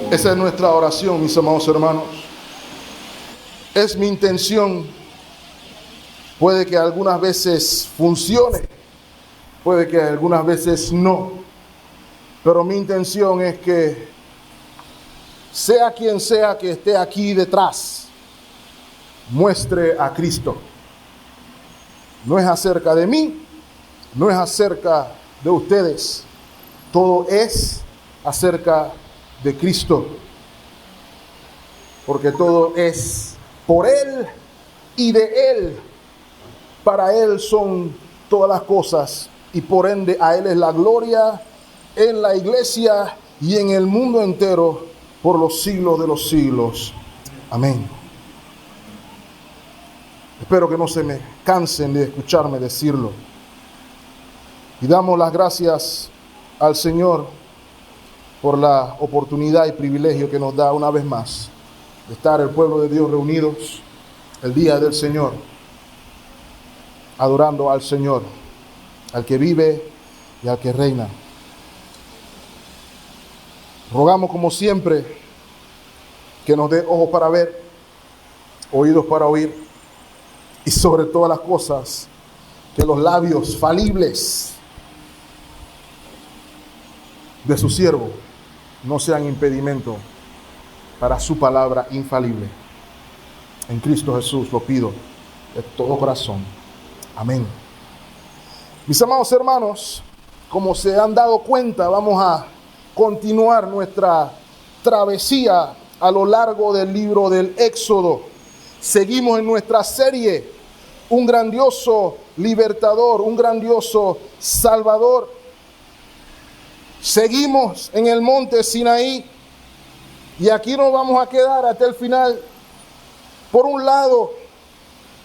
Esa es nuestra oración, mis amados hermanos. Es mi intención. Puede que algunas veces funcione, puede que algunas veces no, pero mi intención es que sea quien sea que esté aquí detrás, muestre a Cristo. No es acerca de mí, no es acerca de ustedes, todo es acerca de Cristo, porque todo es por Él y de Él. Para Él son todas las cosas y por ende a Él es la gloria en la iglesia y en el mundo entero por los siglos de los siglos. Amén. Espero que no se me cansen de escucharme decirlo. Y damos las gracias al Señor por la oportunidad y privilegio que nos da una vez más de estar el pueblo de Dios reunidos el día del Señor, adorando al Señor, al que vive y al que reina. Rogamos como siempre que nos dé ojos para ver, oídos para oír y sobre todas las cosas que los labios falibles de su siervo no sean impedimento para su palabra infalible. En Cristo Jesús lo pido de todo corazón. Amén. Mis amados hermanos, como se han dado cuenta, vamos a continuar nuestra travesía a lo largo del libro del Éxodo. Seguimos en nuestra serie, un grandioso libertador, un grandioso salvador. Seguimos en el monte Sinaí y aquí nos vamos a quedar hasta el final. Por un lado,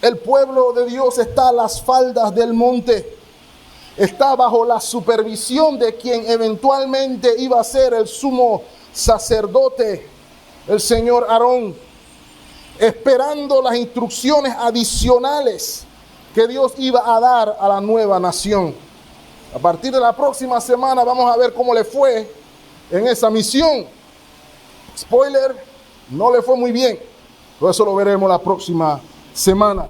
el pueblo de Dios está a las faldas del monte, está bajo la supervisión de quien eventualmente iba a ser el sumo sacerdote, el señor Aarón, esperando las instrucciones adicionales que Dios iba a dar a la nueva nación. A partir de la próxima semana vamos a ver cómo le fue en esa misión. Spoiler, no le fue muy bien, pero eso lo veremos la próxima semana.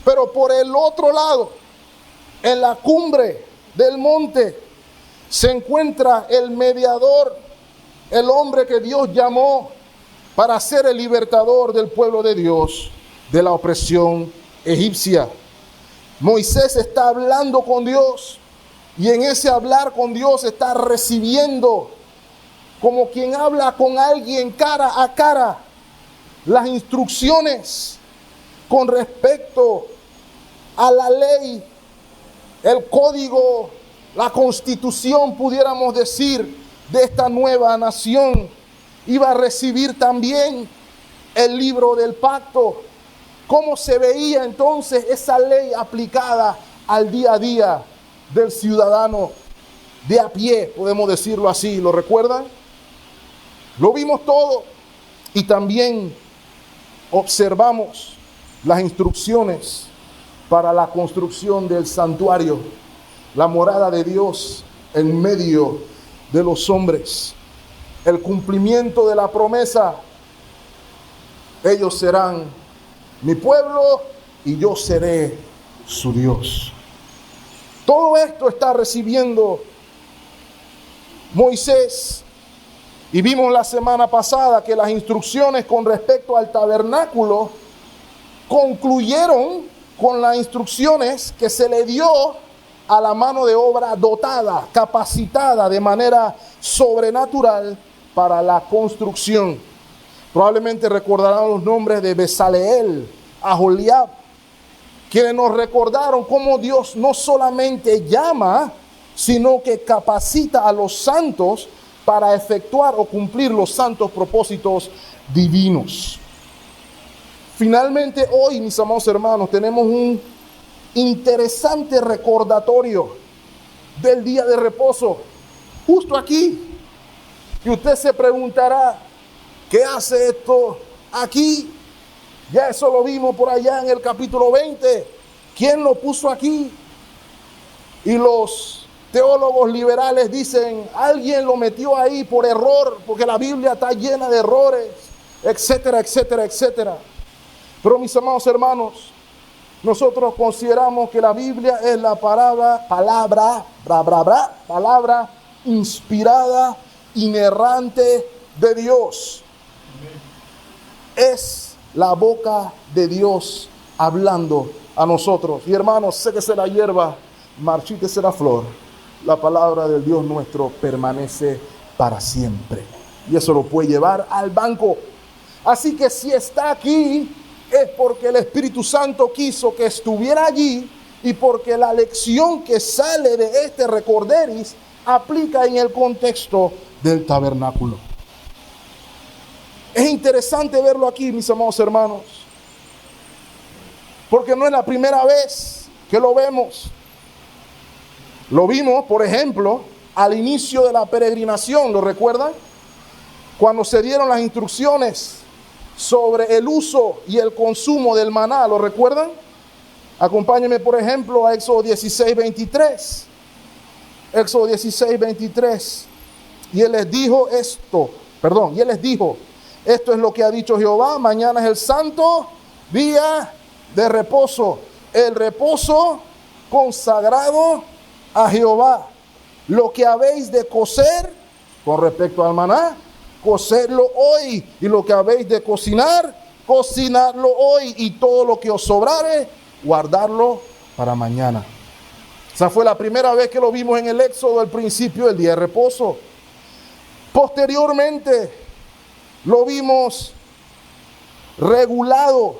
Pero por el otro lado, en la cumbre del monte, se encuentra el mediador, el hombre que Dios llamó para ser el libertador del pueblo de Dios de la opresión egipcia. Moisés está hablando con Dios y en ese hablar con Dios está recibiendo, como quien habla con alguien cara a cara, las instrucciones con respecto a la ley, el código, la constitución, pudiéramos decir, de esta nueva nación. Iba a recibir también el libro del pacto. ¿Cómo se veía entonces esa ley aplicada al día a día del ciudadano de a pie? Podemos decirlo así, ¿lo recuerdan? Lo vimos todo y también observamos las instrucciones para la construcción del santuario, la morada de Dios en medio de los hombres, el cumplimiento de la promesa. Ellos serán mi pueblo y yo seré su Dios. Todo esto está recibiendo Moisés. Y vimos la semana pasada que las instrucciones con respecto al tabernáculo concluyeron con las instrucciones que se le dio a la mano de obra dotada, capacitada de manera sobrenatural para la construcción. Probablemente recordarán los nombres de Bezaleel, Aholiab, quienes nos recordaron cómo Dios no solamente llama, sino que capacita a los santos para efectuar o cumplir los santos propósitos divinos. Finalmente hoy, mis amados hermanos, tenemos un interesante recordatorio del día de reposo, justo aquí. Y usted se preguntará, ¿qué hace esto aquí? Ya eso lo vimos por allá en el capítulo 20. ¿Quién lo puso aquí? Y los Teólogos liberales dicen, alguien lo metió ahí por error, porque la Biblia está llena de errores, etcétera, etcétera, etcétera. Pero mis amados hermanos, nosotros consideramos que la Biblia es la palabra inspirada, inerrante de Dios. Es la boca de Dios hablando a nosotros. Y hermanos, séquese la hierba, marchítese la flor. La palabra del Dios nuestro permanece para siempre. Y eso lo puede llevar al banco. Así que si está aquí, es porque el Espíritu Santo quiso que estuviera allí y porque la lección que sale de este recorderis aplica en el contexto del tabernáculo. Es interesante verlo aquí, mis amados hermanos, porque no es la primera vez que lo vemos. Lo vimos, por ejemplo, al inicio de la peregrinación, ¿lo recuerdan? Cuando se dieron las instrucciones sobre el uso y el consumo del maná, ¿lo recuerdan? Acompáñenme, por ejemplo, a Éxodo 16:23. Éxodo 16:23. Y él les dijo, esto es lo que ha dicho Jehová, mañana es el santo día de reposo, el reposo consagrado a Jehová. Lo que habéis de cocer con respecto al maná, cocedlo hoy, y lo que habéis de cocinar, cocinadlo hoy, y todo lo que os sobrare, guardarlo para mañana. Esa fue la primera vez que lo vimos en el Éxodo, al principio del día de reposo. Posteriormente lo vimos regulado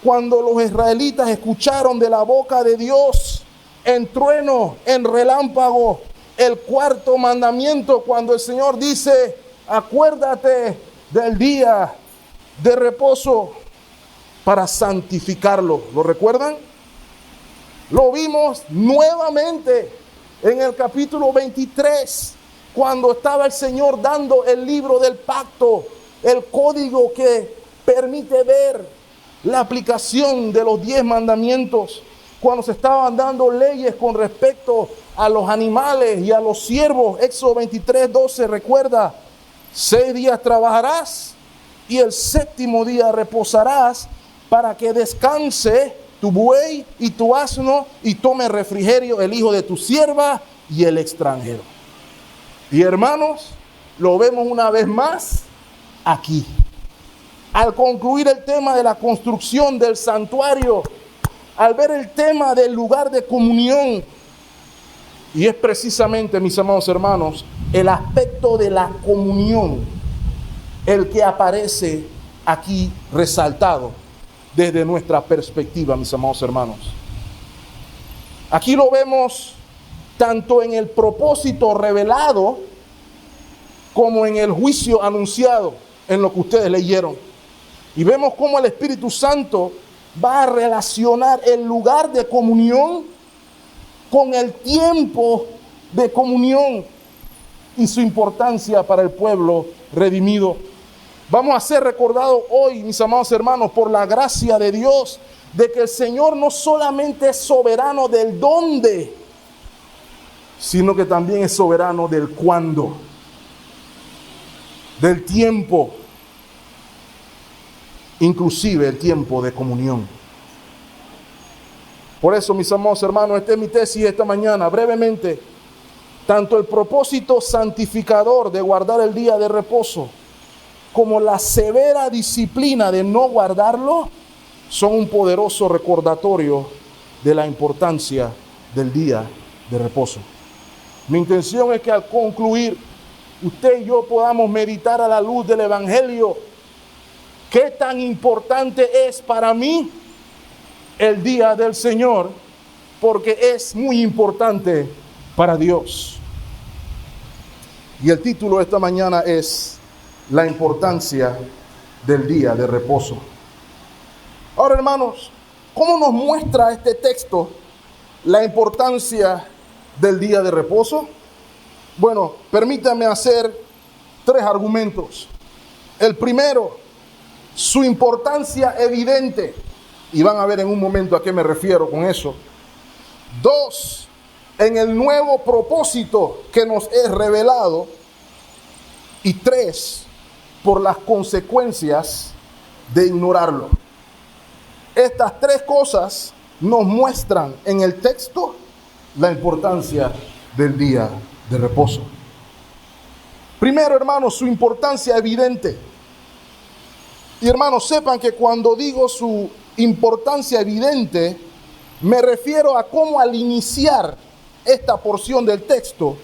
cuando los israelitas escucharon de la boca de Dios en trueno, en relámpago, el cuarto mandamiento, cuando el Señor dice, acuérdate del día de reposo para santificarlo. ¿Lo recuerdan? Lo vimos nuevamente en el capítulo 23, cuando estaba el Señor dando el libro del pacto, el código que permite ver la aplicación de los 10 mandamientos, cuando se estaban dando leyes con respecto a los animales y a los siervos. Éxodo 23:12, recuerda, 6 días trabajarás y el 7º día reposarás para que descanse tu buey y tu asno y tome refrigerio el hijo de tu sierva y el extranjero. Y hermanos, lo vemos una vez más aquí. Al concluir el tema de la construcción del santuario, al ver el tema del lugar de comunión, y es precisamente, mis amados hermanos, el aspecto de la comunión el que aparece aquí resaltado desde nuestra perspectiva, mis amados hermanos. Aquí lo vemos tanto en el propósito revelado como en el juicio anunciado, en lo que ustedes leyeron. Y vemos cómo el Espíritu Santo va a relacionar el lugar de comunión con el tiempo de comunión y su importancia para el pueblo redimido. Vamos a ser recordados hoy, mis amados hermanos, por la gracia de Dios, de que el Señor no solamente es soberano del dónde, sino que también es soberano del cuándo, del tiempo, inclusive el tiempo de comunión. Por eso, mis amados hermanos, esta es mi tesis esta mañana, brevemente. Tanto el propósito santificador de guardar el día de reposo como la severa disciplina de no guardarlo son un poderoso recordatorio de la importancia del día de reposo. Mi intención es que al concluir, usted y yo podamos meditar a la luz del Evangelio qué tan importante es para mí el día del Señor, porque es muy importante para Dios. Y el título de esta mañana es la importancia del día de reposo. Ahora, hermanos, ¿cómo nos muestra este texto la importancia del día de reposo? Bueno, permítanme hacer 3 argumentos. El primero, su importancia evidente. Y van a ver en un momento a qué me refiero con eso. 2, en el nuevo propósito que nos es revelado. Y 3, por las consecuencias de ignorarlo. Estas 3 cosas nos muestran en el texto la importancia del día de reposo. Primero, hermanos, su importancia evidente. Y hermanos, sepan que cuando digo su importancia evidente, me refiero a cómo al iniciar esta porción del texto,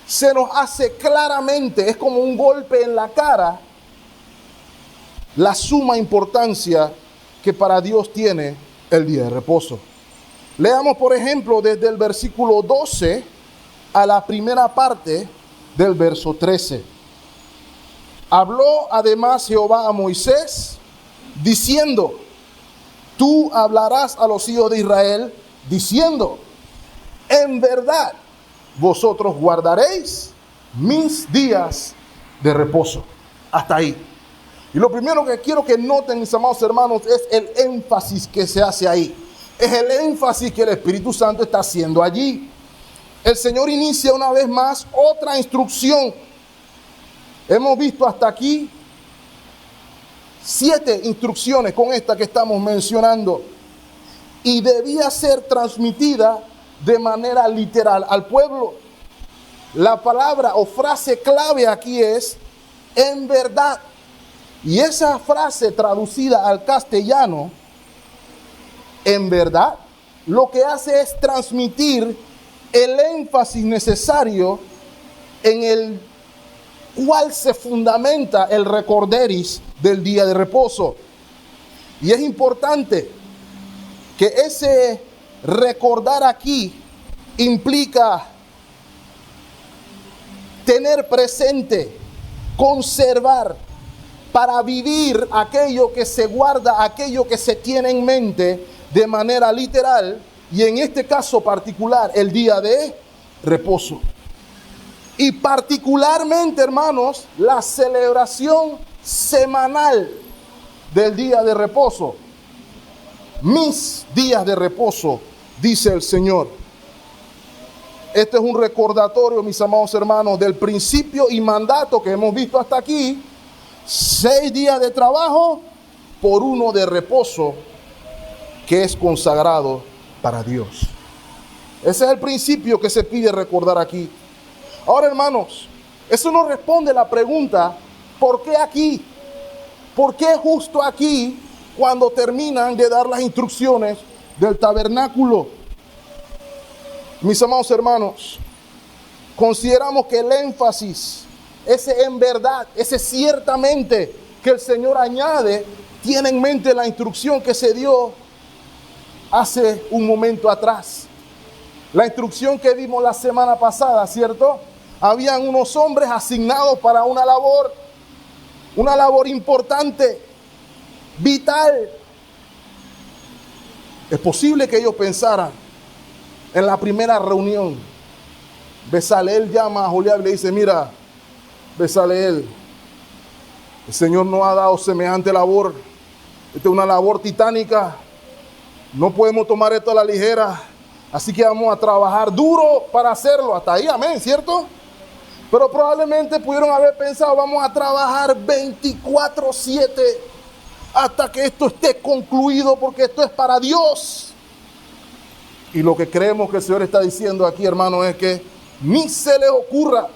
se nos hace claramente, es como un golpe en la cara, la suma importancia que para Dios tiene el día de reposo. Leamos, por ejemplo, desde el versículo 12 a la primera parte del verso 13. Habló además Jehová a Moisés, diciendo: tú hablarás a los hijos de Israel, diciendo: en verdad, vosotros guardaréis mis días de reposo. Hasta ahí. Y lo primero que quiero que noten, mis amados hermanos, es el énfasis que se hace ahí. Es el énfasis que el Espíritu Santo está haciendo allí. El Señor inicia una vez más otra instrucción. Hemos visto hasta aquí 7 instrucciones con esta que estamos mencionando. Y debía ser transmitida de manera literal al pueblo. La palabra o frase clave aquí es en verdad. Y esa frase traducida al castellano, en verdad, lo que hace es transmitir el énfasis necesario en el cual se fundamenta el recorderis del día de reposo. Y es importante que ese recordar aquí implica tener presente, conservar, para vivir aquello que se guarda, aquello que se tiene en mente de manera literal, y en este caso particular, el día de reposo. Y particularmente, hermanos, la celebración semanal del día de reposo. Mis días de reposo, dice el Señor. Este es un recordatorio, mis amados hermanos, del principio y mandato que hemos visto hasta aquí. 6 días de trabajo por 1 de reposo que es consagrado para Dios. Ese es el principio que se pide recordar aquí. Ahora, hermanos, eso no responde la pregunta: ¿por qué aquí? ¿Por qué justo aquí cuando terminan de dar las instrucciones del tabernáculo? Mis amados hermanos, consideramos que el énfasis, ese en verdad, ese ciertamente que el Señor añade, tiene en mente la instrucción que se dio hace un momento atrás. La instrucción que vimos la semana pasada, ¿cierto? Habían unos hombres asignados para una labor importante, vital. Es posible que ellos pensaran en la primera reunión. Bezaleel llama a Joliab y le dice: mira, Bezaleel, el Señor nos ha dado semejante labor. Esta es una labor titánica. No podemos tomar esto a la ligera. Así que vamos a trabajar duro para hacerlo. Hasta ahí, amén, ¿cierto? Pero probablemente pudieron haber pensado: vamos a trabajar 24/7 hasta que esto esté concluido, porque esto es para Dios. Y lo que creemos que el Señor está diciendo aquí, hermano, es que ni se les ocurra.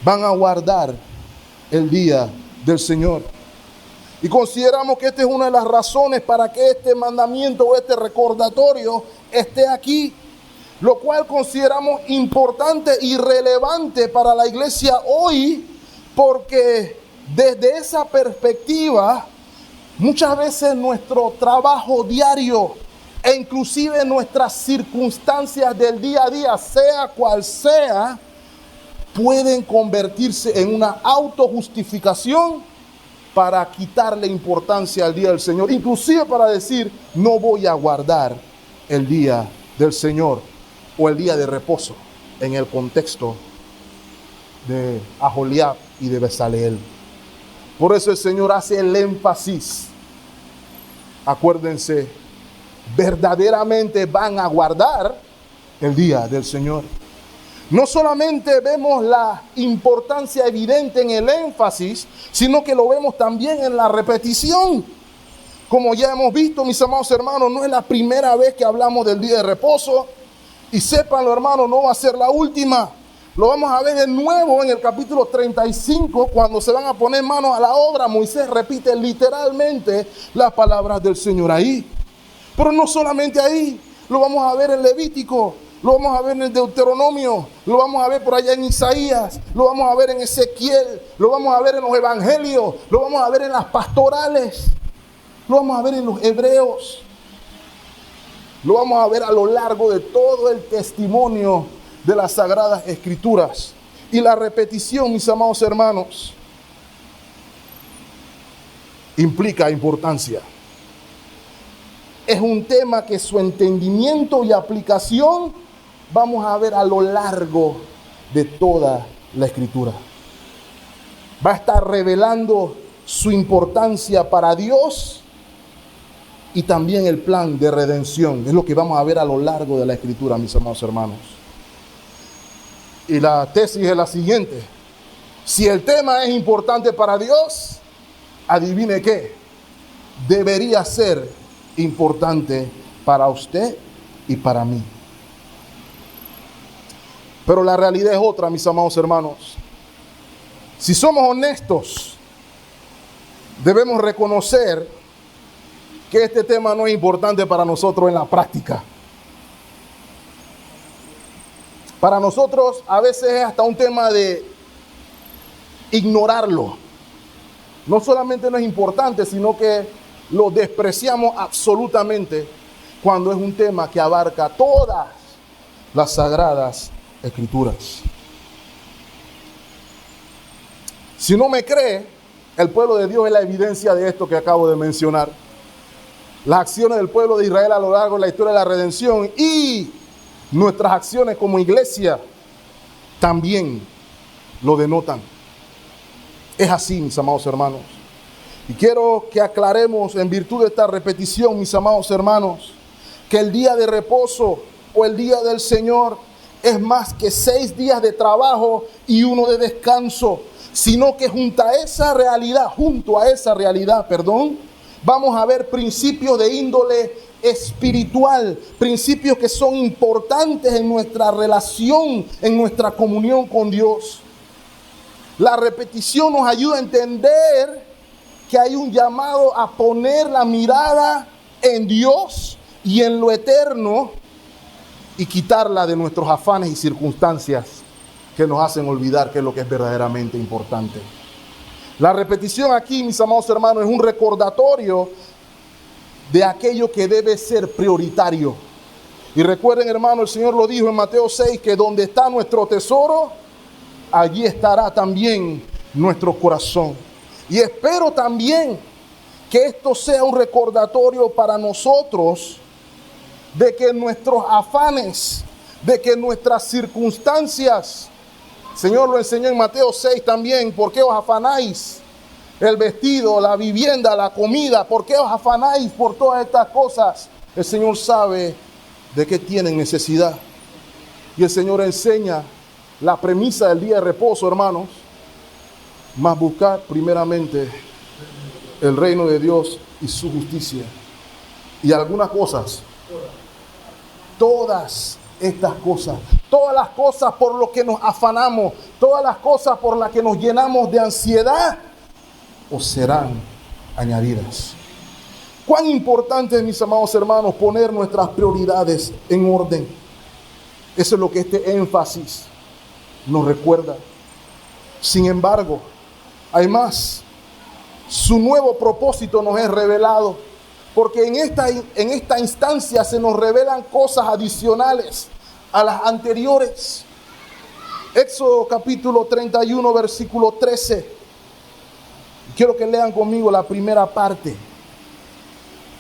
Van a guardar el día del Señor. Y consideramos que esta es una de las razones para que este mandamiento o este recordatorio esté aquí, lo cual consideramos importante y relevante para la iglesia hoy, porque desde esa perspectiva, muchas veces nuestro trabajo diario e inclusive nuestras circunstancias del día a día, sea cual sea, pueden convertirse en una autojustificación para quitarle importancia al día del Señor, inclusive para decir: no voy a guardar el día del Señor o el día de reposo, en el contexto de Aholiab y de Bezaleel. Por eso el Señor hace el énfasis. Acuérdense, verdaderamente van a guardar el día del Señor. No solamente vemos la importancia evidente en el énfasis, sino que lo vemos también en la repetición. Como ya hemos visto, mis amados hermanos, no es la primera vez que hablamos del día de reposo. Y sépanlo, hermanos, no va a ser la última. Lo vamos a ver de nuevo en el capítulo 35, cuando se van a poner manos a la obra. Moisés repite literalmente las palabras del Señor ahí. Pero no solamente ahí, lo vamos a ver en Levítico, lo vamos a ver en el Deuteronomio, lo vamos a ver por allá en Isaías, lo vamos a ver en Ezequiel, lo vamos a ver en los evangelios, lo vamos a ver en las pastorales, lo vamos a ver en los hebreos, lo vamos a ver a lo largo de todo el testimonio de las Sagradas Escrituras. Y la repetición, mis amados hermanos, implica importancia. Es un tema que su entendimiento y aplicación vamos a ver a lo largo de toda la Escritura. Va a estar revelando su importancia para Dios y también el plan de redención. Es lo que vamos a ver a lo largo de la Escritura, mis amados hermanos. Y la tesis es la siguiente: si el tema es importante para Dios, adivine qué, debería ser importante para usted y para mí. Pero la realidad es otra, mis amados hermanos. Si somos honestos, debemos reconocer que este tema no es importante para nosotros en la práctica. Para nosotros a veces es hasta un tema de ignorarlo. No solamente no es importante, sino que lo despreciamos absolutamente cuando es un tema que abarca todas las Sagradas Escrituras. Si no me cree, el pueblo de Dios es la evidencia de esto que acabo de mencionar. Las acciones del pueblo de Israel a lo largo de la historia de la redención y nuestras acciones como iglesia también lo denotan. Es así, mis amados hermanos. Y quiero que aclaremos, en virtud de esta repetición, mis amados hermanos, que el día de reposo o el día del Señor es más que 6 días de trabajo y 1 de descanso, sino que junto a esa realidad, vamos a ver principios de índole espiritual, principios que son importantes en nuestra relación, en nuestra comunión con Dios. La repetición nos ayuda a entender que hay un llamado a poner la mirada en Dios y en lo eterno y quitarla de nuestros afanes y circunstancias que nos hacen olvidar qué es lo que es verdaderamente importante. La repetición aquí, mis amados hermanos, es un recordatorio de aquello que debe ser prioritario. Y recuerden, hermanos, el Señor lo dijo en Mateo 6, que donde está nuestro tesoro, allí estará también nuestro corazón. Y espero también que esto sea un recordatorio para nosotros de que nuestros afanes, de que nuestras circunstancias, el Señor lo enseñó en Mateo 6 también, ¿por qué os afanáis? El vestido, la vivienda, la comida, ¿por qué os afanáis por todas estas cosas? El Señor sabe de qué tienen necesidad. Y el Señor enseña la premisa del día de reposo, hermanos, más buscar primeramente el reino de Dios y su justicia. Y algunas cosas, todas estas cosas, todas las cosas por lo que nos afanamos, todas las cosas por las que nos llenamos de ansiedad, os serán añadidas. Cuán importante es, mis amados hermanos, poner nuestras prioridades en orden. Eso es lo que este énfasis nos recuerda. Sin embargo, hay más. Su nuevo propósito nos es revelado, porque en esta instancia se nos revelan cosas adicionales a las anteriores. Éxodo capítulo 31, versículo 13. Quiero que lean conmigo la primera parte.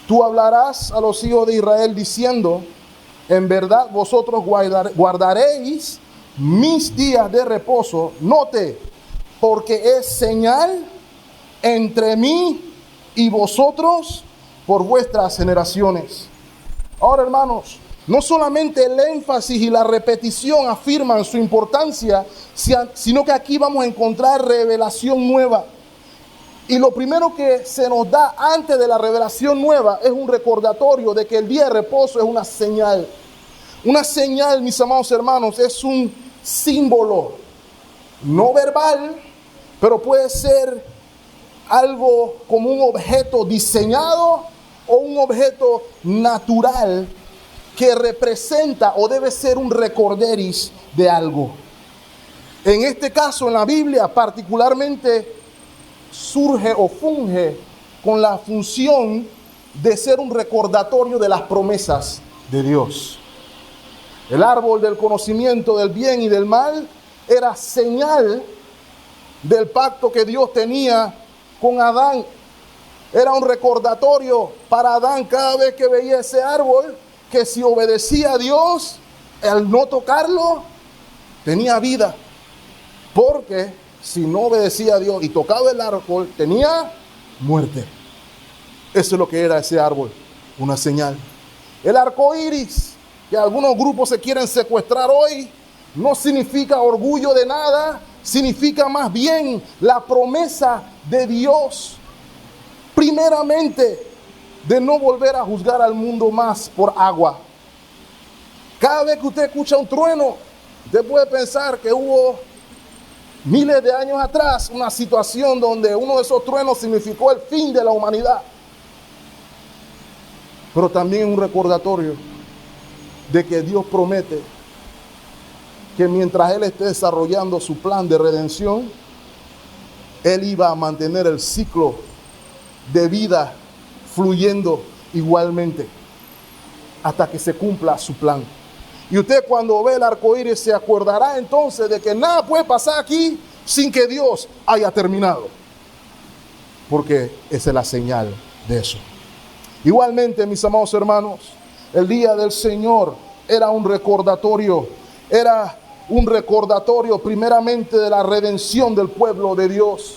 Tú hablarás a los hijos de Israel diciendo: en verdad vosotros guardaréis mis días de reposo. Note, porque es señal entre mí y vosotros por vuestras generaciones. Ahora, hermanos, No solamente el énfasis y la repetición afirman su importancia, sino que aquí vamos a encontrar revelación nueva. Y lo primero que se nos da antes de la revelación nueva es un recordatorio de que el día de reposo es una señal. Una señal, mis amados hermanos, es un símbolo no verbal, pero puede ser algo como un objeto diseñado o un objeto natural que representa o debe ser un recorderis de algo. En este caso, en la Biblia, particularmente, surge o funge con la función de ser un recordatorio de las promesas de Dios. El árbol del conocimiento del bien y del mal era señal del pacto que Dios tenía con Adán. Era un recordatorio para Adán cada vez que veía ese árbol, que si obedecía a Dios, al no tocarlo, tenía vida. Porque si no obedecía a Dios y tocaba el árbol, tenía muerte. Eso es lo que era ese árbol, una señal. El arco iris, que algunos grupos se quieren secuestrar hoy, no significa orgullo de nada, significa más bien la promesa de Dios, primeramente, de no volver a juzgar al mundo más por agua. Cada vez que usted escucha un trueno, usted puede pensar que hubo miles de años atrás una situación donde uno de esos truenos significó el fin de la humanidad. Pero también es un recordatorio de que Dios promete que mientras Él esté desarrollando su plan de redención, Él iba a mantener el ciclo de vida fluyendo igualmente hasta que se cumpla su plan. Y usted, cuando ve el arco iris, se acordará entonces de que nada puede pasar aquí sin que Dios haya terminado, porque esa es la señal de eso. Igualmente, mis amados hermanos, el día del Señor era un recordatorio primeramente de la redención del pueblo de Dios.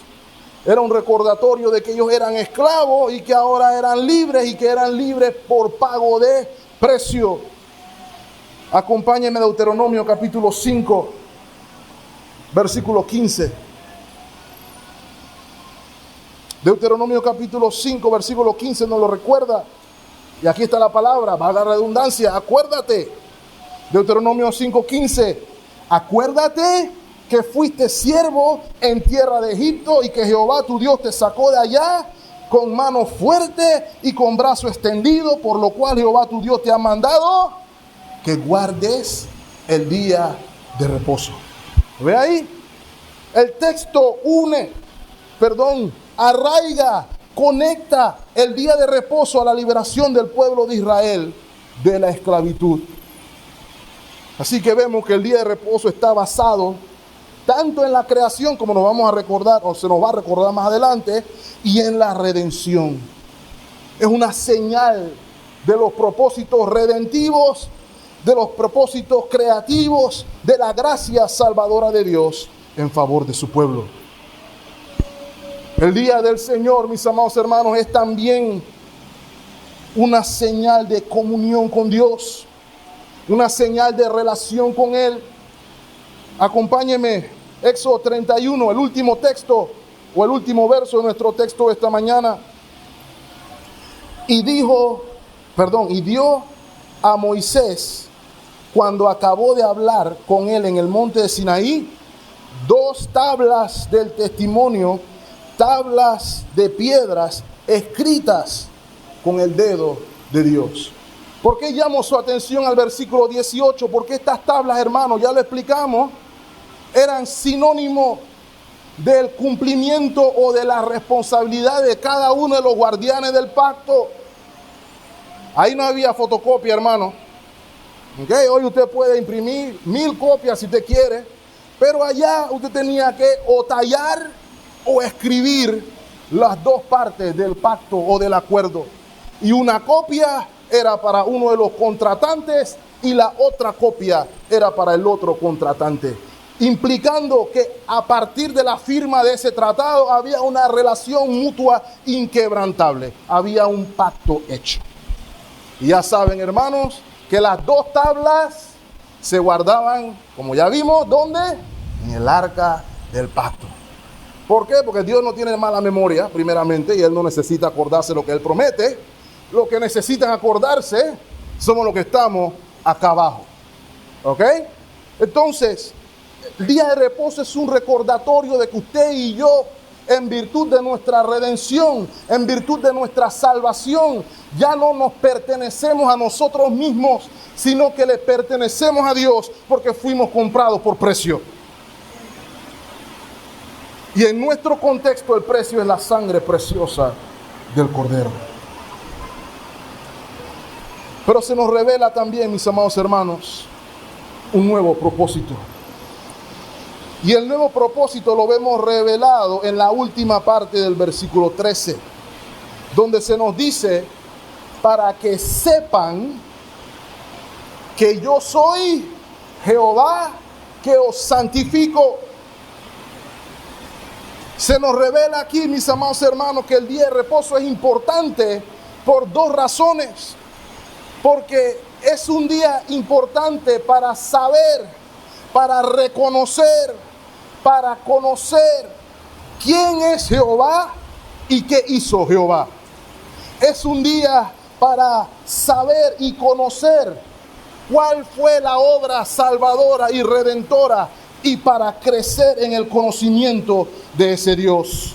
Era un recordatorio de que ellos eran esclavos y que ahora eran libres, y que eran libres por pago de precio. Acompáñenme a Deuteronomio capítulo 5, versículo 15. Deuteronomio capítulo 5, versículo 15 nos lo recuerda. Y aquí está la palabra, valga la redundancia, acuérdate. Deuteronomio 5:15. Acuérdate que fuiste siervo en tierra de Egipto y que Jehová tu Dios te sacó de allá con mano fuerte y con brazo extendido, por lo cual Jehová tu Dios te ha mandado que guardes el día de reposo. ¿Ve ahí? El texto arraiga, conecta el día de reposo a la liberación del pueblo de Israel de la esclavitud. Así que vemos que el día de reposo está basado tanto en la creación, como nos vamos a recordar, o se nos va a recordar más adelante, y en la redención. Es una señal de los propósitos redentivos, de los propósitos creativos, de la gracia salvadora de Dios en favor de su pueblo. El día del Señor, mis amados hermanos, es también una señal de comunión con Dios, una señal de relación con Él. Acompáñeme, Éxodo 31, el último texto o el último verso de nuestro texto de esta mañana. Y dio a Moisés, cuando acabó de hablar con él en el monte de Sinaí, 2 tablas del testimonio, tablas de piedras escritas con el dedo de Dios. ¿Por qué llamo su atención al versículo 18? Porque estas tablas, hermanos, ya lo explicamos, eran sinónimo del cumplimiento o de la responsabilidad de cada uno de los guardianes del pacto. Ahí no había fotocopia, hermano. Okay, hoy usted puede imprimir 1000 copias si usted quiere, pero allá usted tenía que o tallar o escribir las 2 partes del pacto o del acuerdo. Y una copia era para uno de los contratantes y la otra copia era para el otro contratante, implicando que a partir de la firma de ese tratado había una relación mutua inquebrantable, había un pacto hecho. Y ya saben, hermanos, que las 2 tablas se guardaban, como ya vimos, ¿dónde? En el arca del pacto. ¿Por qué? Porque Dios no tiene mala memoria, primeramente, y Él no necesita acordarse lo que Él promete. Lo que necesitan acordarse somos los que estamos acá abajo. ¿Ok? Entonces, el día de reposo es un recordatorio de que usted y yo, en virtud de nuestra redención, en virtud de nuestra salvación, ya no nos pertenecemos a nosotros mismos, sino que le pertenecemos a Dios porque fuimos comprados por precio. Y en nuestro contexto el precio es la sangre preciosa del Cordero. Pero se nos revela también, mis amados hermanos, un nuevo propósito. Y el nuevo propósito lo vemos revelado en la última parte del versículo 13, donde se nos dice, para que sepan que yo soy Jehová que os santifico. Se nos revela aquí, mis amados hermanos, que el día de reposo es importante por 2 razones. Porque es un día importante para saber, para reconocer, para conocer quién es Jehová y qué hizo Jehová. Es un día para saber y conocer cuál fue la obra salvadora y redentora y para crecer en el conocimiento de ese Dios.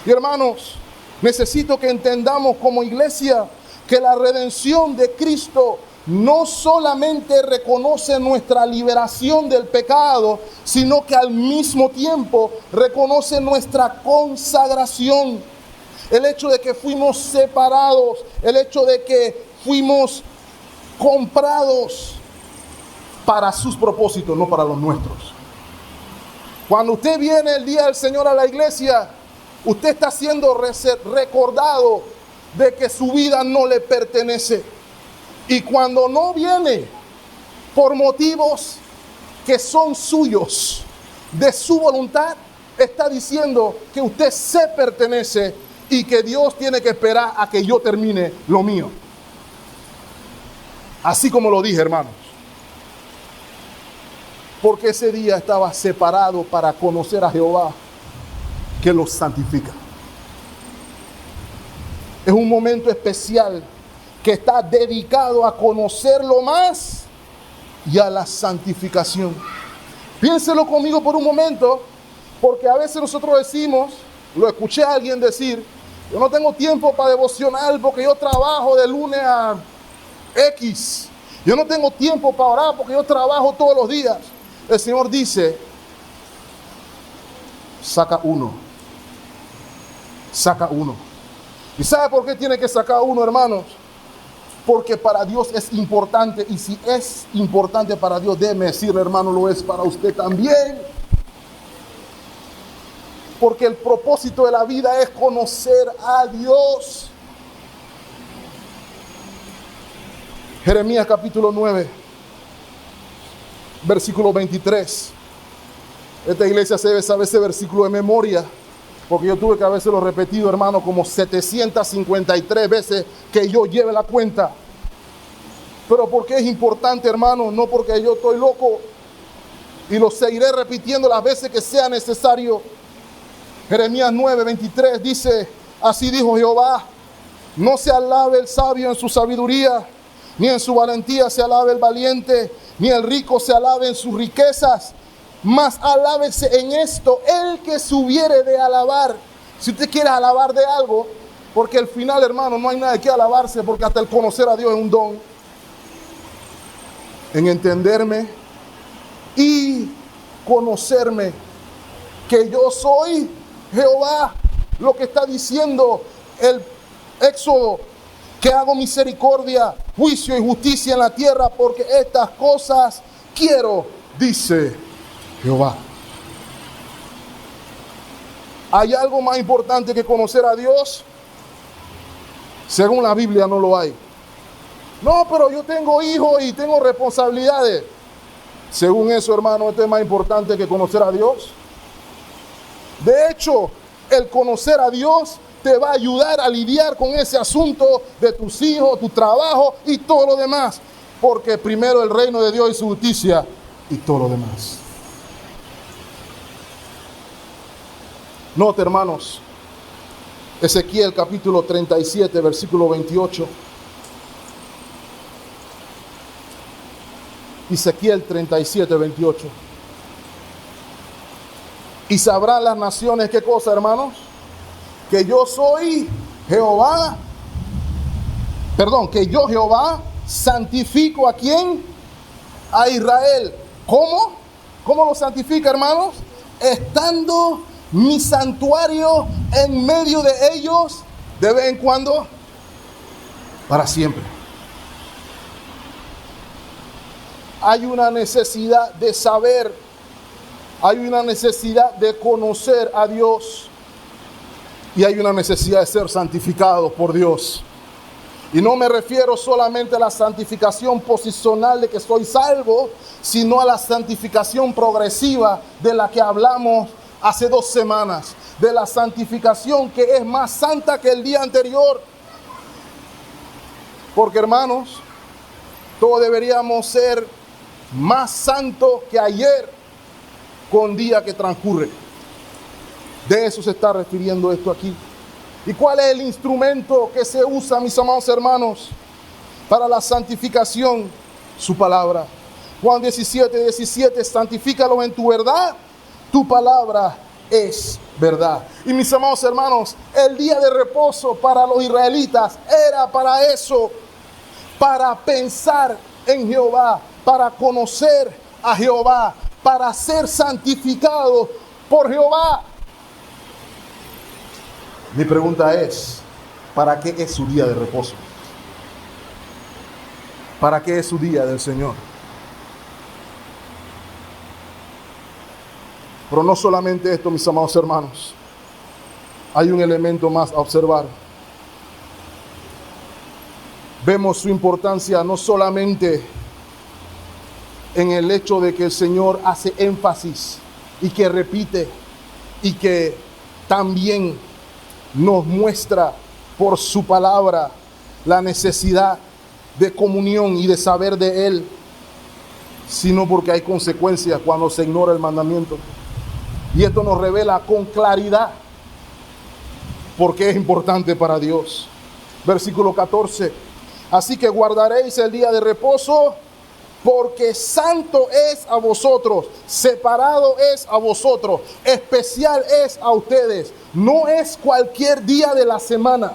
Y hermanos, necesito que entendamos como iglesia que la redención de Cristo no solamente reconoce nuestra liberación del pecado, sino que al mismo tiempo reconoce nuestra consagración. El hecho de que fuimos separados, el hecho de que fuimos comprados para sus propósitos, no para los nuestros. Cuando usted viene el día del Señor a la iglesia, usted está siendo recordado de que su vida no le pertenece. Y cuando no viene por motivos que son suyos, de su voluntad, está diciendo que usted se pertenece y que Dios tiene que esperar a que yo termine lo mío. Así como lo dije, hermanos. Porque ese día estaba separado para conocer a Jehová, que los santifica. Es un momento especial que está dedicado a conocerlo más y a la santificación. Piénselo conmigo por un momento, porque a veces nosotros decimos, lo escuché a alguien decir, yo no tengo tiempo para devocional porque yo trabajo de lunes a X. Yo no tengo tiempo para orar porque yo trabajo todos los días. El Señor dice, saca uno. Saca uno. ¿Y sabe por qué tiene que sacar uno, hermanos? Porque para Dios es importante. Y si es importante para Dios, déjeme decirle, hermano, lo es para usted también. Porque el propósito de la vida es conocer a Dios. Jeremías capítulo 9, versículo 23. Esta iglesia se debe saber ese versículo de memoria, porque yo tuve que habérselo repetido, hermano, como 753 veces que yo lleve la cuenta. Pero porque es importante, hermano, no porque yo estoy loco, y lo seguiré repitiendo las veces que sea necesario. Jeremías 9, 23 dice, así dijo Jehová, no se alabe el sabio en su sabiduría, ni en su valentía se alabe el valiente, ni el rico se alabe en sus riquezas, mas alábese en esto el que se hubiere de alabar. Si usted quiere alabar de algo, porque al final, hermano, no hay nada que alabarse, porque hasta el conocer a Dios es un don. En entenderme y conocerme, que yo soy Jehová, lo que está diciendo el Éxodo, que hago misericordia, juicio y justicia en la tierra, porque estas cosas quiero, dice Jehová. ¿Hay algo más importante que conocer a Dios? Según la Biblia no lo hay. No, pero yo tengo hijos y tengo responsabilidades. Según eso, hermano, esto es más importante que conocer a Dios. De hecho, el conocer a Dios te va a ayudar a lidiar con ese asunto de tus hijos, tu trabajo y todo lo demás. porque primero el reino de Dios y su justicia y todo lo demás. Note, hermanos, Ezequiel capítulo 37, versículo 28. Ezequiel 37, 28. Y sabrán las naciones, ¿qué cosa, hermanos? Que yo soy Jehová. Perdón, que yo Jehová santifico ¿a quién? A Israel. ¿Cómo? ¿Cómo lo santifica, hermanos? Estando mi santuario en medio de ellos, de vez en cuando, para siempre. Hay una necesidad de saber, hay una necesidad de conocer a Dios y hay una necesidad de ser santificados por Dios. Y no me refiero solamente a la santificación posicional de que soy salvo, sino a la santificación progresiva de la que hablamos hace 2 semanas, de la santificación que es más santa que el día anterior. Porque, hermanos, todos deberíamos ser más santos que ayer con día que transcurre. De eso se está refiriendo esto aquí. ¿Y cuál es el instrumento que se usa, mis amados hermanos, para la santificación? Su palabra. Juan 17, 17, santifícalos en tu verdad, tu palabra es verdad. Y mis amados hermanos, el día de reposo para los israelitas era para eso, para pensar en Jehová, para conocer a Jehová, para ser santificados por Jehová. Mi pregunta es, ¿para qué es su día de reposo? ¿Para qué es su día del Señor? Pero no solamente esto, mis amados hermanos. Hay un elemento más a observar. Vemos su importancia no solamente en el hecho de que el Señor hace énfasis y que repite y que también nos muestra por su palabra la necesidad de comunión y de saber de Él, sino porque hay consecuencias cuando se ignora el mandamiento. Y esto nos revela con claridad por qué es importante para Dios. Versículo 14. Así que guardaréis el día de reposo, porque santo es a vosotros, separado es a vosotros, especial es a ustedes. No es cualquier día de la semana.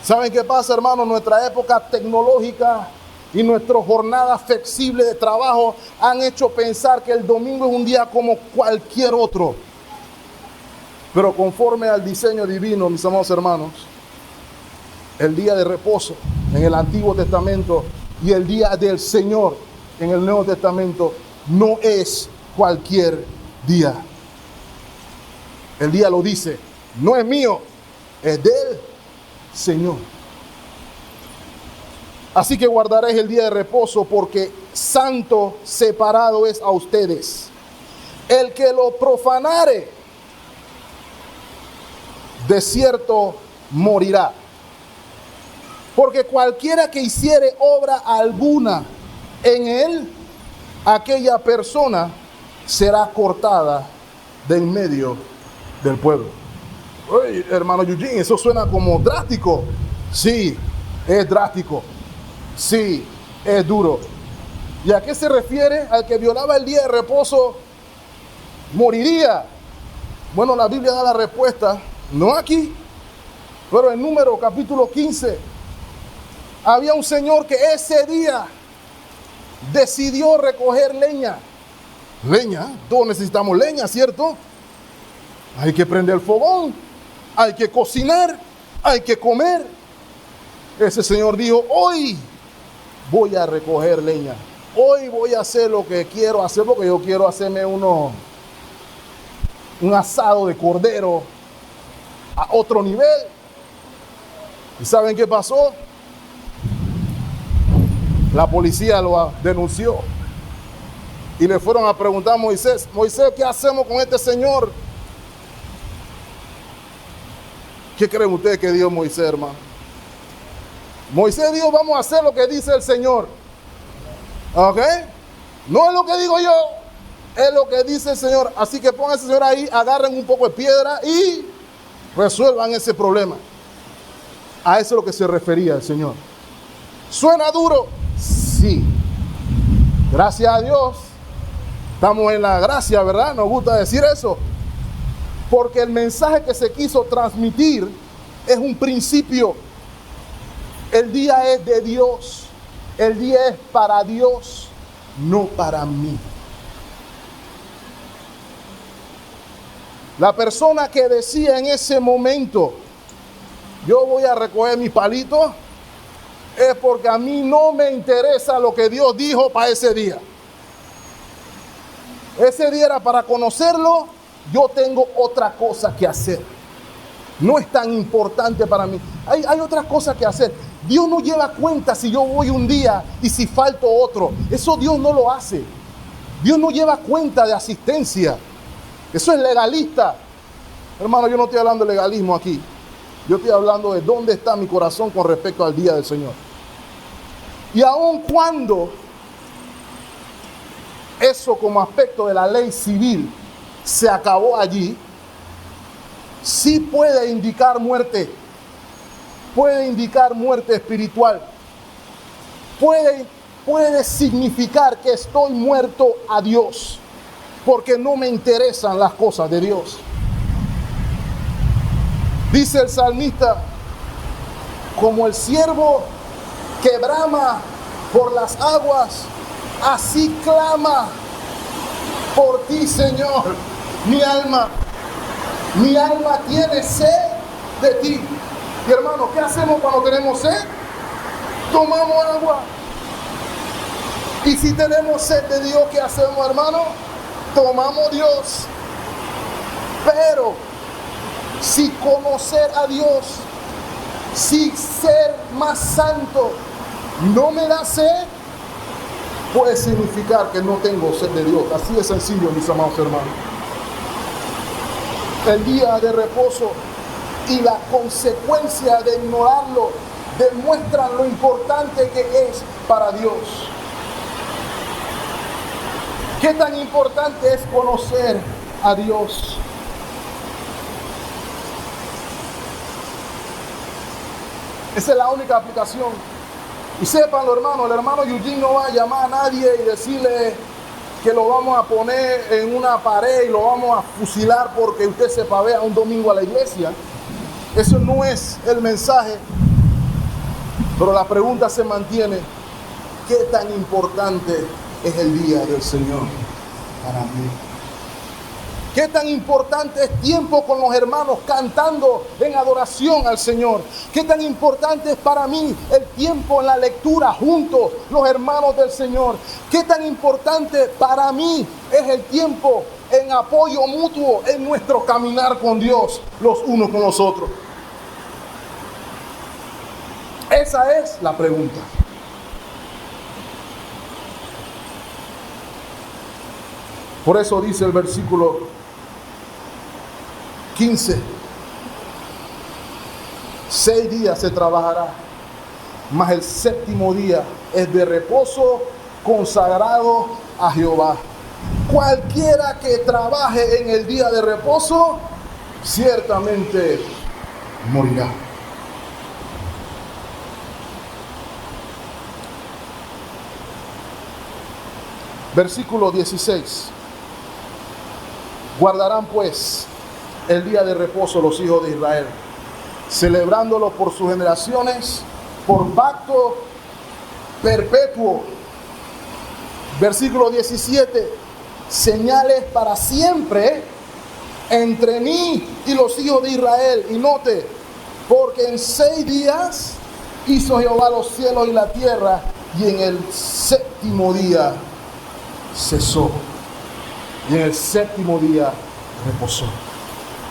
¿Saben qué pasa, hermanos? Nuestra época tecnológica y nuestras jornadas flexibles de trabajo han hecho pensar que el domingo es un día como cualquier otro. Pero conforme al diseño divino, mis amados hermanos, el día de reposo en el Antiguo Testamento y el día del Señor en el Nuevo Testamento no es cualquier día. El día lo dice, no es mío, es del Señor. Así que guardaréis el día de reposo, porque santo separado es a ustedes. El que lo profanare, de cierto morirá. Porque cualquiera que hiciere obra alguna en él, aquella persona será cortada de en medio del pueblo. Oye, hermano Eugene, eso suena como drástico. Sí, es drástico. Sí, es duro. ¿Y a qué se refiere? Al que violaba el día de reposo, moriría. Bueno, la Biblia da la respuesta, no aquí, pero en Números capítulo 15, había un señor que ese día decidió recoger leña. Leña, todos necesitamos leña, ¿cierto? Hay que prender el fogón, hay que cocinar, hay que comer. Ese señor dijo, hoy voy a recoger leña. Hoy voy a hacer lo que quiero hacer, porque yo quiero hacerme un asado de cordero a otro nivel. ¿Y saben qué pasó? La policía lo denunció y le fueron a preguntar a Moisés, Moisés, ¿qué hacemos con este señor? ¿Qué creen ustedes que dijo Moisés, hermano? Moisés dijo, vamos a hacer lo que dice el Señor. ¿Ok? No es lo que digo yo, es lo que dice el Señor. Así que pongan ese Señor ahí, agarren un poco de piedra y resuelvan ese problema. A eso es lo que se refería el Señor. ¿Suena duro? Sí. Gracias a Dios. Estamos en la gracia, ¿verdad? Nos gusta decir eso. Porque el mensaje que se quiso transmitir es un principio. El día es de Dios. El día es para Dios, no para mí. La persona que decía en ese momento, yo voy a recoger mis palitos, es porque a mí no me interesa lo que Dios dijo para ese día. Ese día era para conocerlo, yo tengo otra cosa que hacer. No es tan importante para mí. Hay otras cosas que hacer. Dios no lleva cuenta si yo voy un día y si falto otro. Eso Dios no lo hace. Dios no lleva cuenta de asistencia. Eso es legalista. Hermano, yo no estoy hablando de legalismo aquí. Yo estoy hablando de dónde está mi corazón con respecto al día del Señor. Y aun cuando eso como aspecto de la ley civil se acabó allí, sí puede indicar muerte. Puede indicar muerte espiritual. Puede significar que estoy muerto a Dios, porque no me interesan las cosas de Dios. Dice el salmista, como el ciervo que brama por las aguas, así clama por ti, Señor, mi alma tiene sed de ti. Y hermano, ¿qué hacemos cuando tenemos sed? Tomamos agua. Y si tenemos sed de Dios, ¿qué hacemos, hermano? Tomamos Dios. Pero si conocer a Dios, si ser más santo no me da sed, puede significar que no tengo sed de Dios. Así de sencillo, mis amados hermanos. El día de reposo y la consecuencia de ignorarlo demuestran lo importante que es para Dios. ¿Qué tan importante es conocer a Dios? Esa es la única aplicación. Y sépanlo, hermano, el hermano Eugene no va a llamar a nadie y decirle que lo vamos a poner en una pared y lo vamos a fusilar porque usted se pavea un domingo a la iglesia. Eso no es el mensaje. Pero la pregunta se mantiene: ¿qué tan importante es el día del Señor para mí? ¿Qué tan importante es tiempo con los hermanos cantando en adoración al Señor? ¿Qué tan importante es para mí el tiempo en la lectura juntos, los hermanos del Señor? ¿Qué tan importante para mí es el tiempo en apoyo mutuo en nuestro caminar con Dios, los unos con los otros? Esa es la pregunta. Por eso dice el versículo 15: 6 días se trabajará, mas el séptimo día es de reposo consagrado a Jehová. Cualquiera que trabaje en el día de reposo, ciertamente morirá. Versículo 16. Guardarán pues el día de reposo los hijos de Israel, celebrándolo por sus generaciones, por pacto perpetuo. Versículo 17. Señales para siempre entre mí y los hijos de Israel. Y note, porque en 6 días hizo Jehová los cielos y la tierra, y en el séptimo día cesó. Y en el séptimo día reposó.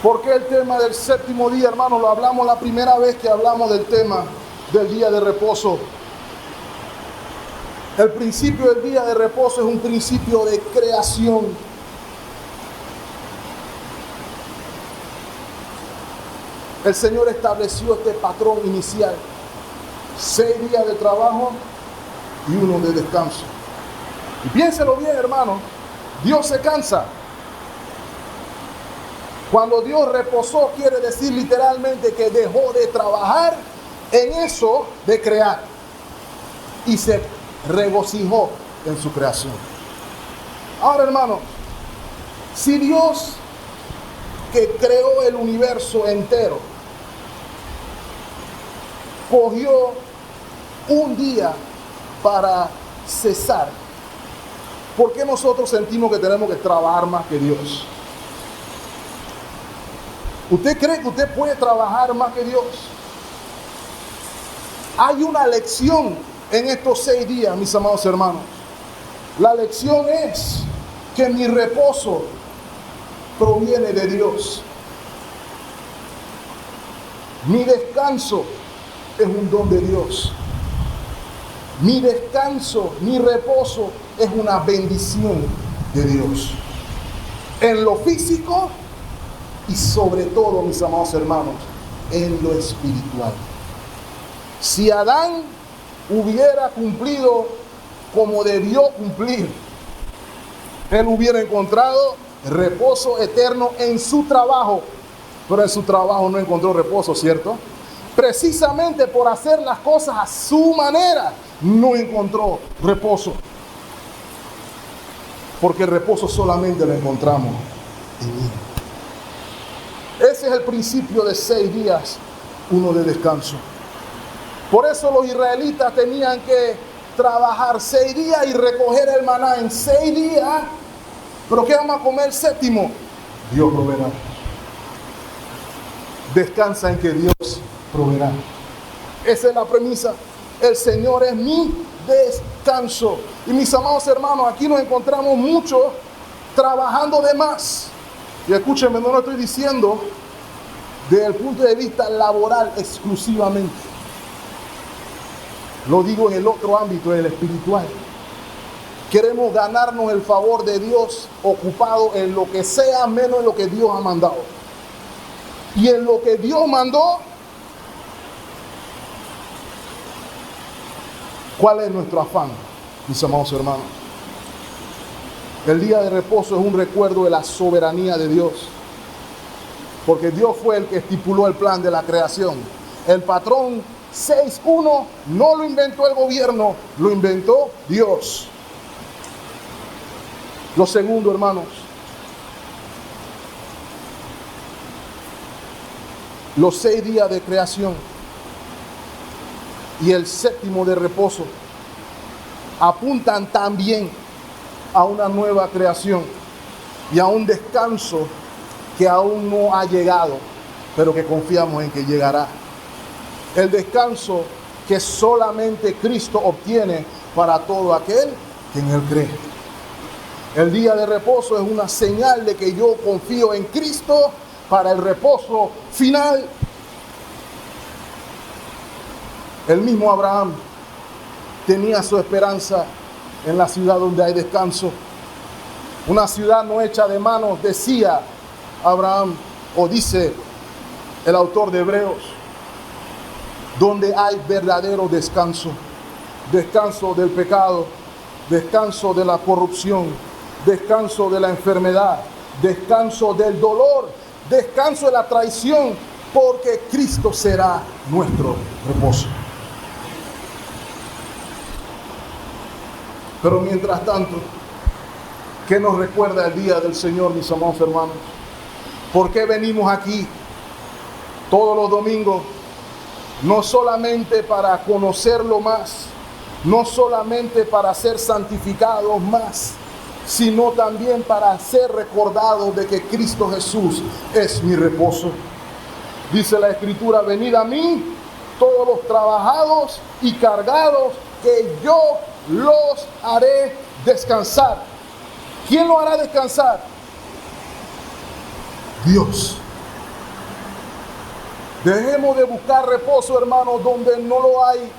¿Por qué el tema del séptimo día, hermano? Lo hablamos la primera vez que hablamos del tema del día de reposo. El principio del día de reposo es un principio de creación. El Señor estableció este patrón inicial. 6 días de trabajo y 1 de descanso. Y piénselo bien, hermano, Dios se cansa. Cuando Dios reposó, quiere decir literalmente que dejó de trabajar en eso de crear y se regocijó en su creación. Ahora, hermano, si Dios, que creó el universo entero, cogió un día para cesar, ¿por qué nosotros sentimos que tenemos que trabajar más que Dios? ¿Usted cree que usted puede trabajar más que Dios? Hay una lección en estos 6 días, mis amados hermanos. La lección es que mi reposo proviene de Dios. Mi descanso es un don de Dios. Mi descanso, mi reposo es una bendición de Dios. En lo físico y sobre todo, mis amados hermanos, en lo espiritual. Si Adán hubiera cumplido como debió cumplir, él hubiera encontrado reposo eterno en su trabajo, pero en su trabajo no encontró reposo, ¿cierto? Precisamente por hacer las cosas a su manera, no encontró reposo. Porque el reposo solamente lo encontramos en Él. Ese es el principio de 6 días, 1 de descanso. Por eso los israelitas tenían que trabajar 6 días y recoger el maná en 6 días. ¿Pero qué vamos a comer el 7º? Dios proveerá. Descansa en que Dios proveerá. Esa es la premisa. El Señor es mi descanso. Y mis amados hermanos, aquí nos encontramos muchos trabajando de más. Y escúchenme, no lo estoy diciendo desde el punto de vista laboral exclusivamente. Lo digo en el otro ámbito, en el espiritual. Queremos ganarnos el favor de Dios ocupado en lo que sea, menos en lo que Dios ha mandado. Y en lo que Dios mandó, ¿cuál es nuestro afán, mis amados hermanos? El día de reposo es un recuerdo de la soberanía de Dios. Porque Dios fue el que estipuló el plan de la creación. El patrón 6.1 no lo inventó el gobierno, lo inventó Dios. Lo segundo, hermanos, los 6 días de creación y el 7º de reposo apuntan también a una nueva creación y a un descanso que aún no ha llegado, pero que confiamos en que llegará. El descanso que solamente Cristo obtiene para todo aquel que en Él cree. El día de reposo es una señal de que yo confío en Cristo para el reposo final. El mismo Abraham tenía su esperanza en la ciudad donde hay descanso. Una ciudad no hecha de manos, decía Abraham, o dice el autor de Hebreos, donde hay verdadero descanso. Descanso del pecado, descanso de la corrupción, descanso de la enfermedad, descanso del dolor, descanso de la traición, porque Cristo será nuestro reposo. Pero mientras tanto, ¿qué nos recuerda el día del Señor, mis amados hermanos? ¿Por qué venimos aquí todos los domingos? No solamente para conocerlo más, no solamente para ser santificados más, sino también para ser recordados de que Cristo Jesús es mi reposo. Dice la Escritura: venid a mí todos los trabajados y cargados, que yo los haré descansar. ¿Quién lo hará descansar? Dios. Dejemos de buscar reposo, hermanos, donde no lo hay.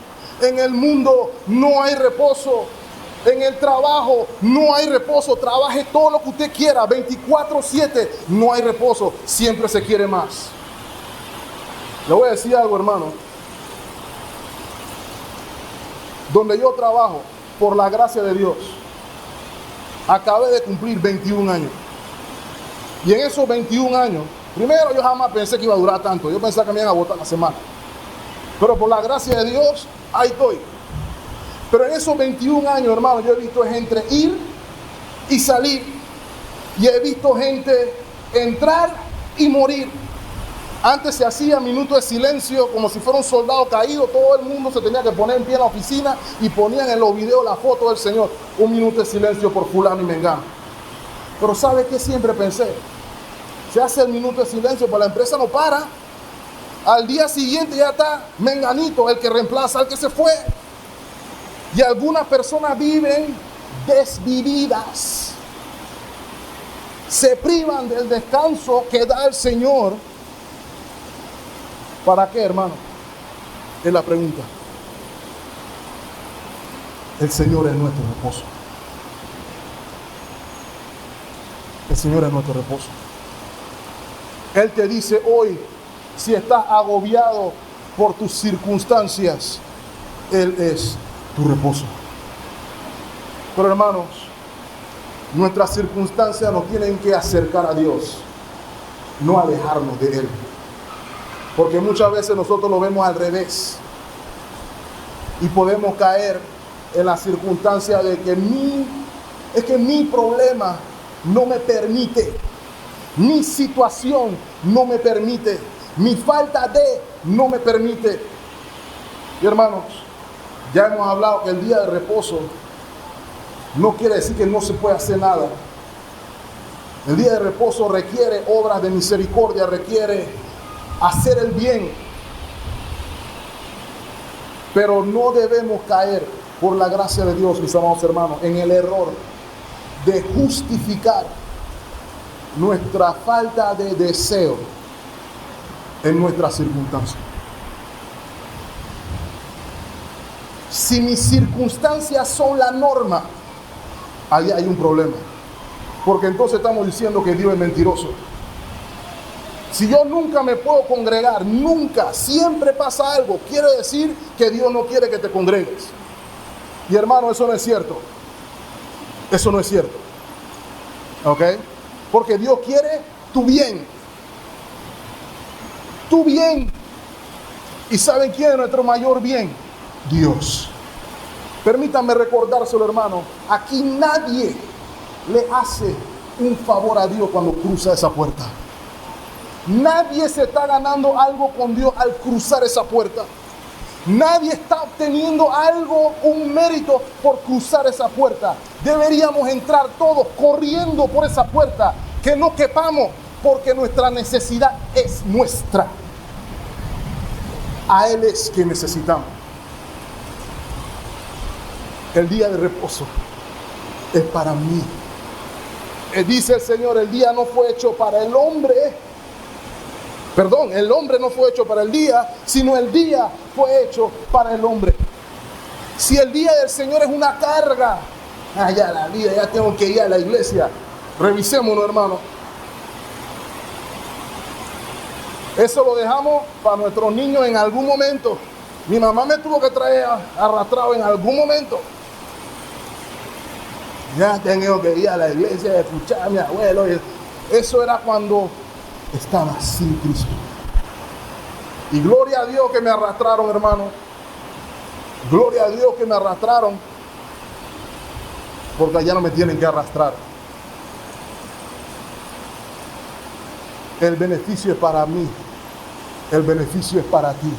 En el mundo no hay reposo. En el trabajo no hay reposo. Trabaje todo lo que usted quiera, 24/7. No hay reposo. Siempre se quiere más. Le voy a decir algo, hermano. donde yo trabajo, por la gracia de Dios, acabé de cumplir 21 años. Y en esos 21 años, primero yo jamás pensé que iba a durar tanto. Yo pensaba que me iban a botar la semana. Pero por la gracia de Dios, ahí estoy. Pero en esos 21 años, hermano, yo he visto gente ir y salir. Y he visto gente entrar y morir. Antes se hacía minutos de silencio, como si fuera un soldado caído. Todo el mundo se tenía que poner en pie en la oficina y ponían en los videos la foto del Señor. Un minuto de silencio por fulano y mengano. Pero ¿sabe qué siempre pensé? Se hace el minuto de silencio, pero la empresa no para. Al día siguiente ya está menganito, el que reemplaza al que se fue. Y algunas personas viven desvividas. Se privan del descanso que da el Señor. ¿Para qué, hermano? Es la pregunta. El Señor es nuestro reposo. El Señor es nuestro reposo. Él te dice hoy, si estás agobiado por tus circunstancias, Él es tu reposo. Pero hermanos, nuestras circunstancias nos tienen que acercar a Dios, no alejarnos de Él. Porque muchas veces nosotros lo vemos al revés. Y podemos caer en la circunstancia de que mi problema no me permite. Mi situación no me permite. Mi falta de no me permite. Y hermanos, ya hemos hablado que el día de reposo no quiere decir que no se puede hacer nada. El día de reposo requiere obras de misericordia, requiere hacer el bien. Pero no debemos caer, por la gracia de Dios, mis amados hermanos, en el error de justificar nuestra falta de deseo en nuestras circunstancias. Si mis circunstancias son la norma, ahí hay un problema. Porque entonces estamos diciendo que Dios es mentiroso. Si yo nunca me puedo congregar, nunca, siempre pasa algo, quiere decir que Dios no quiere que te congregues. Y hermano, eso no es cierto. Eso no es cierto. ¿Ok? Porque Dios quiere tu bien. Tu bien. ¿Y saben quién es nuestro mayor bien? Dios. Permítanme recordárselo, hermano. Aquí nadie le hace un favor a Dios cuando cruza esa puerta. Nadie se está ganando algo con Dios al cruzar esa puerta. Nadie está obteniendo algo, un mérito por cruzar esa puerta. Deberíamos entrar todos corriendo por esa puerta, que no quepamos, porque nuestra necesidad es nuestra. A Él es que necesitamos. El día de reposo es para mí. Dice el Señor, el día no fue hecho para el hombre. Perdón, el hombre no fue hecho para el día, sino el día fue hecho para el hombre. Si el día del Señor es una carga, ya la vida, ya tengo que ir a la iglesia. Revisémonos, hermano. Eso lo dejamos para nuestros niños en algún momento. Mi mamá me tuvo que traer arrastrado en algún momento. Ya tengo que ir a la iglesia, escuchar a mi abuelo. Eso era cuando estaba sin Cristo. Y gloria a Dios que me arrastraron, hermano. Gloria a Dios que me arrastraron. Porque allá no me tienen que arrastrar. El beneficio es para mí. El beneficio es para ti.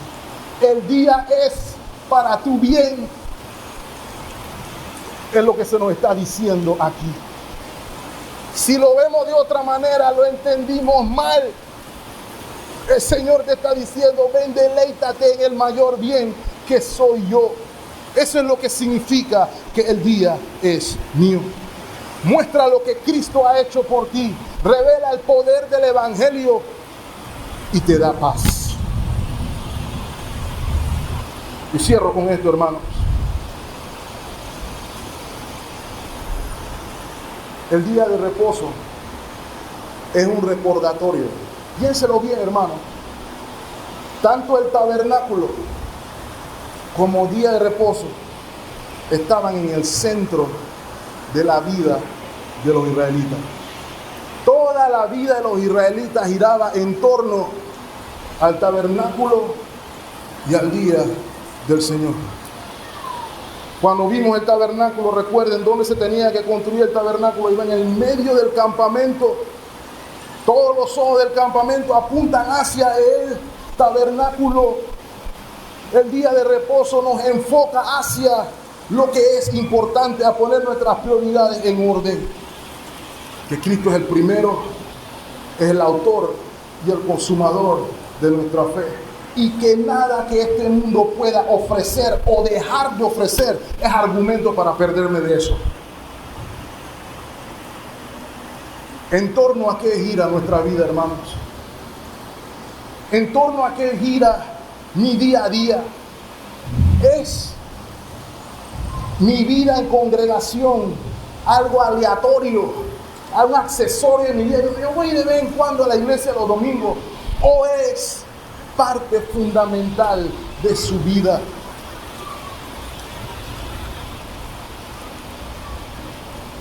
El día es para tu bien. Es lo que se nos está diciendo aquí. Si lo vemos de otra manera, lo entendimos mal. El Señor te está diciendo, ven, deleítate en el mayor bien que soy yo. Eso es lo que significa que el día es mío. Muestra lo que Cristo ha hecho por ti. Revela el poder del Evangelio y te da paz. Y cierro con esto, hermanos. El día de reposo es un recordatorio. Piénselo bien, hermano. Tanto el tabernáculo como día de reposo estaban en el centro de la vida de los israelitas. Toda la vida de los israelitas giraba en torno al tabernáculo y al día del Señor. Cuando vimos el tabernáculo, recuerden dónde se tenía que construir el tabernáculo. Iba en el medio del campamento. Todos los ojos del campamento apuntan hacia el tabernáculo. El día de reposo nos enfoca hacia lo que es importante, a poner nuestras prioridades en orden. Que Cristo es el primero, es el autor y el consumador de nuestra fe. Y que nada que este mundo pueda ofrecer o dejar de ofrecer es argumento para perderme de eso. ¿En torno a qué gira nuestra vida, hermanos? ¿En torno a qué gira mi día a día? ¿Es mi vida en congregación algo aleatorio, algo accesorio en mi vida? Yo voy de vez en cuando a la iglesia los domingos. ¿O es parte fundamental de su vida?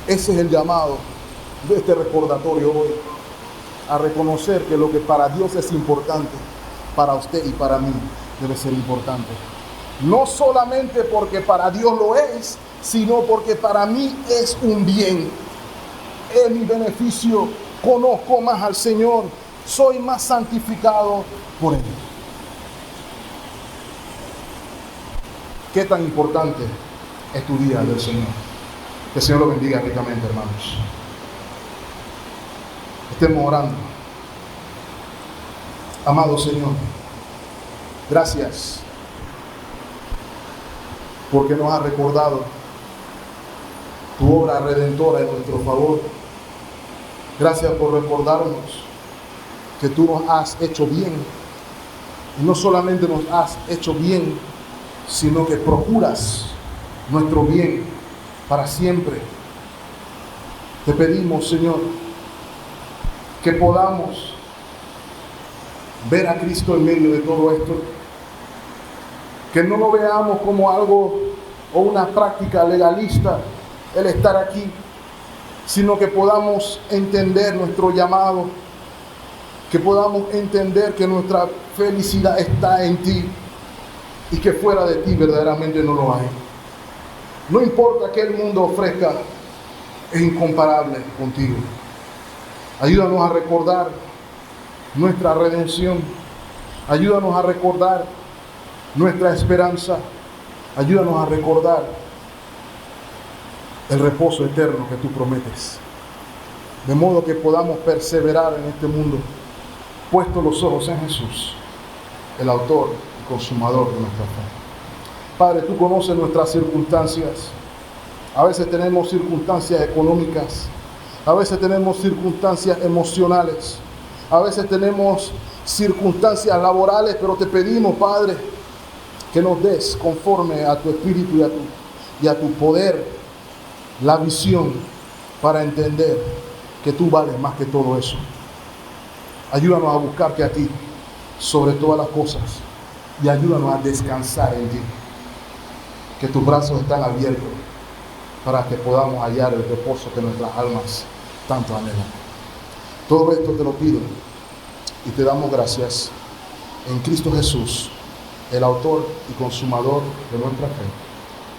Ese es el llamado de este recordatorio hoy, a reconocer que lo que para Dios es importante, para usted y para mí debe ser importante. No solamente porque para Dios lo es, sino porque para mí es un bien. Es mi beneficio. Conozco más al Señor. Soy más santificado por Él. ¿Qué tan importante es tu día del Señor? Que el Señor lo bendiga ricamente, hermanos. Estemos orando. Amado Señor, gracias porque nos has recordado tu obra redentora en nuestro favor. Gracias por recordarnos que tú nos has hecho bien. Y no solamente nos has hecho bien, sino que procuras nuestro bien para siempre. Te pedimos, Señor, que podamos ver a Cristo en medio de todo esto. Que no lo veamos como algo o una práctica legalista el estar aquí, sino que podamos entender nuestro llamado, que podamos entender que nuestra felicidad está en ti y que fuera de ti verdaderamente no lo hay. No importa que el mundo ofrezca, es incomparable contigo. Ayúdanos a recordar nuestra redención. Ayúdanos a recordar nuestra esperanza. Ayúdanos a recordar el reposo eterno que tú prometes. De modo que podamos perseverar en este mundo, puestos los ojos en Jesús, el autor y consumador de nuestra fe. Padre, tú conoces nuestras circunstancias. A veces tenemos circunstancias económicas, a veces tenemos circunstancias emocionales, a veces tenemos circunstancias laborales, pero te pedimos, Padre, que nos des conforme a tu espíritu y a tu poder la visión para entender que tú vales más que todo eso. Ayúdanos a buscarte a ti sobre todas las cosas y ayúdanos a descansar en ti, que tus brazos están abiertos para que podamos hallar el reposo que nuestras almas tanto anhelan. Todo esto te lo pido y te damos gracias en Cristo Jesús, el autor y consumador de nuestra fe.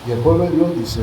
Y el pueblo de Dios dice: